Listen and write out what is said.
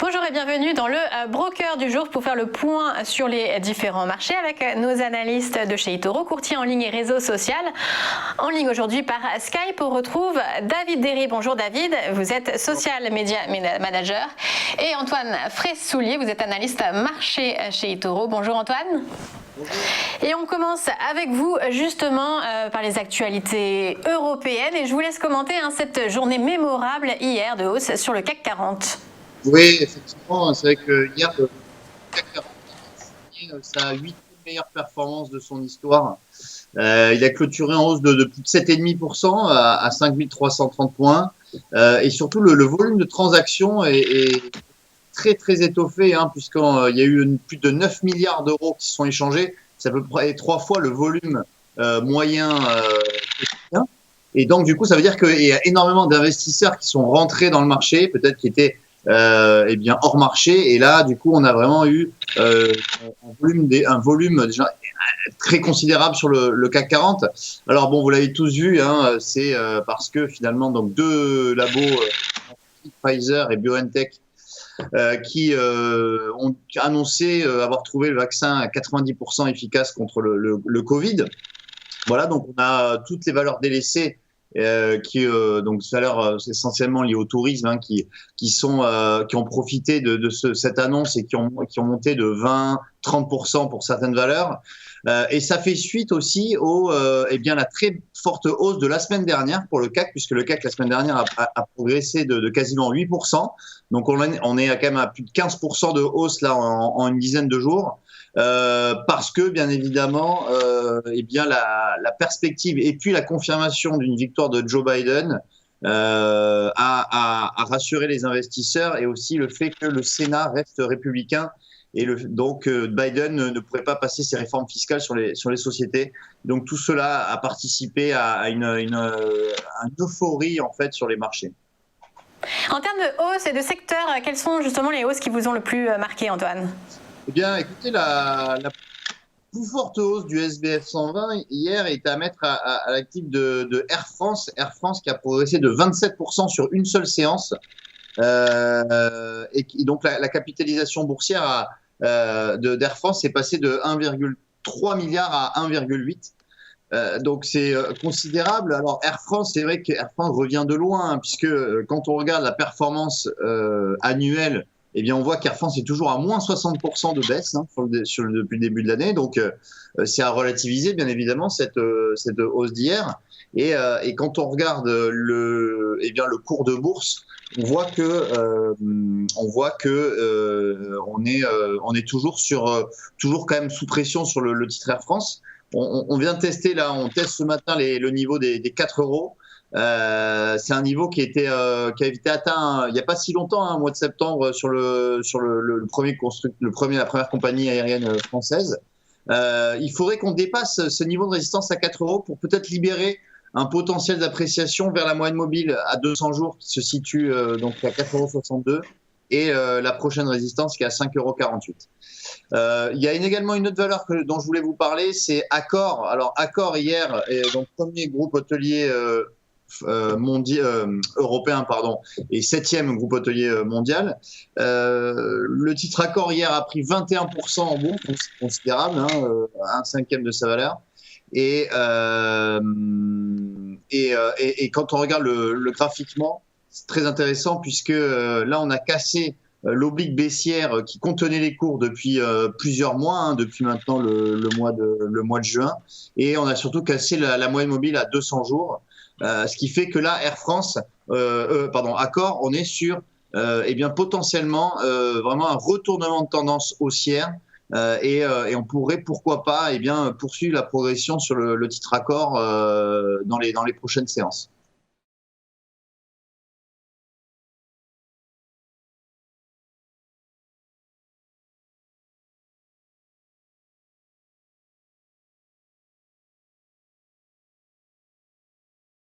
Bonjour et bienvenue dans le broker du jour pour faire le point sur les différents marchés avec nos analystes de chez eToro, courtier en ligne et réseau social. En ligne aujourd'hui par Skype, on retrouve David Derry. Bonjour David, vous êtes social media manager. Et Antoine Fraisse-Soulier, vous êtes analyste marché chez eToro. Bonjour Antoine. Bonjour. Et on commence avec vous justement par les actualités européennes. Et je vous laisse commenter cette journée mémorable hier de hausse sur le CAC 40. Oui, effectivement, c'est vrai que hier, le CAC 40 a signé sa 8e meilleure performance de son histoire. Il a clôturé en hausse de plus de 7,5% à 5 330 points. Et surtout, le volume de transactions est très, très étoffé, puisqu'il y a eu plus de 9 milliards d'euros qui sont échangés. C'est à peu près 3 fois le volume moyen quotidien. Et donc, du coup, ça veut dire qu'il y a énormément d'investisseurs qui sont rentrés dans le marché, peut-être qui étaient hors marché, et là du coup on a vraiment eu un volume déjà très considérable sur le CAC 40. Alors bon, vous l'avez tous vu, c'est parce que finalement donc deux labos, Pfizer et BioNTech, qui ont annoncé avoir trouvé le vaccin à 90% efficace contre le Covid. Voilà, donc on a toutes les valeurs délaissées donc valeurs essentiellement liées au tourisme, qui ont profité de cette annonce et qui ont monté de 20-30% pour certaines valeurs. Et ça fait suite aussi la très forte hausse de la semaine dernière pour le CAC, puisque le CAC la semaine dernière a progressé de quasiment 8%. Donc on est quand même à plus de 15% de hausse là en une dizaine de jours. Parce que bien évidemment la perspective et puis la confirmation d'une victoire de Joe Biden a rassuré les investisseurs, et aussi le fait que le Sénat reste républicain et donc Biden ne pourrait pas passer ses réformes fiscales sur les sociétés. Donc tout cela a participé à une euphorie en fait sur les marchés. En termes de hausse et de secteur, quelles sont justement les hausses qui vous ont le plus marqué, Antoine ? Eh bien, écoutez, la plus forte hausse du SBF 120 hier est à mettre à l'actif de Air France. Air France qui a progressé de 27% sur une seule séance. Et donc, la capitalisation boursière d'Air France est passée de 1,3 milliard à 1,8. Donc, c'est considérable. Alors, Air France, c'est vrai qu'Air France revient de loin, puisque quand on regarde la performance annuelle, eh bien, on voit qu'Air France est toujours à moins 60% de baisse depuis le début de l'année. Donc, c'est à relativiser, bien évidemment, cette hausse d'hier. Et quand on regarde le cours de bourse, on voit que on est toujours quand même sous pression sur le titre Air France. On vient de tester là, on teste ce matin le niveau des 4 euros. C'est un niveau qui a été atteint il n'y a pas si longtemps, au mois de septembre, sur la première compagnie aérienne française. Il faudrait qu'on dépasse ce niveau de résistance à 4 euros pour peut-être libérer un potentiel d'appréciation vers la moyenne mobile à 200 jours qui se situe donc à 4,62 euros, et la prochaine résistance qui est à 5,48 €. Il y a également une autre valeur dont je voulais vous parler, c'est Accor. Alors Accor hier est donc premier groupe hôtelier européen et 7e groupe hôtelier mondial. Le titre Accor hier a pris 21% en bourse, donc c'est considérable, un cinquième de sa valeur. Et quand on regarde le graphiquement, c'est très intéressant, puisque là on a cassé l'oblique baissière qui contenait les cours depuis plusieurs mois, depuis maintenant le mois de juin, et on a surtout cassé la moyenne mobile à 200 jours. Ce qui fait que là, Accor, on est sur potentiellement vraiment un retournement de tendance haussière, et on pourrait pourquoi pas poursuivre la progression sur le titre Accor dans les prochaines séances.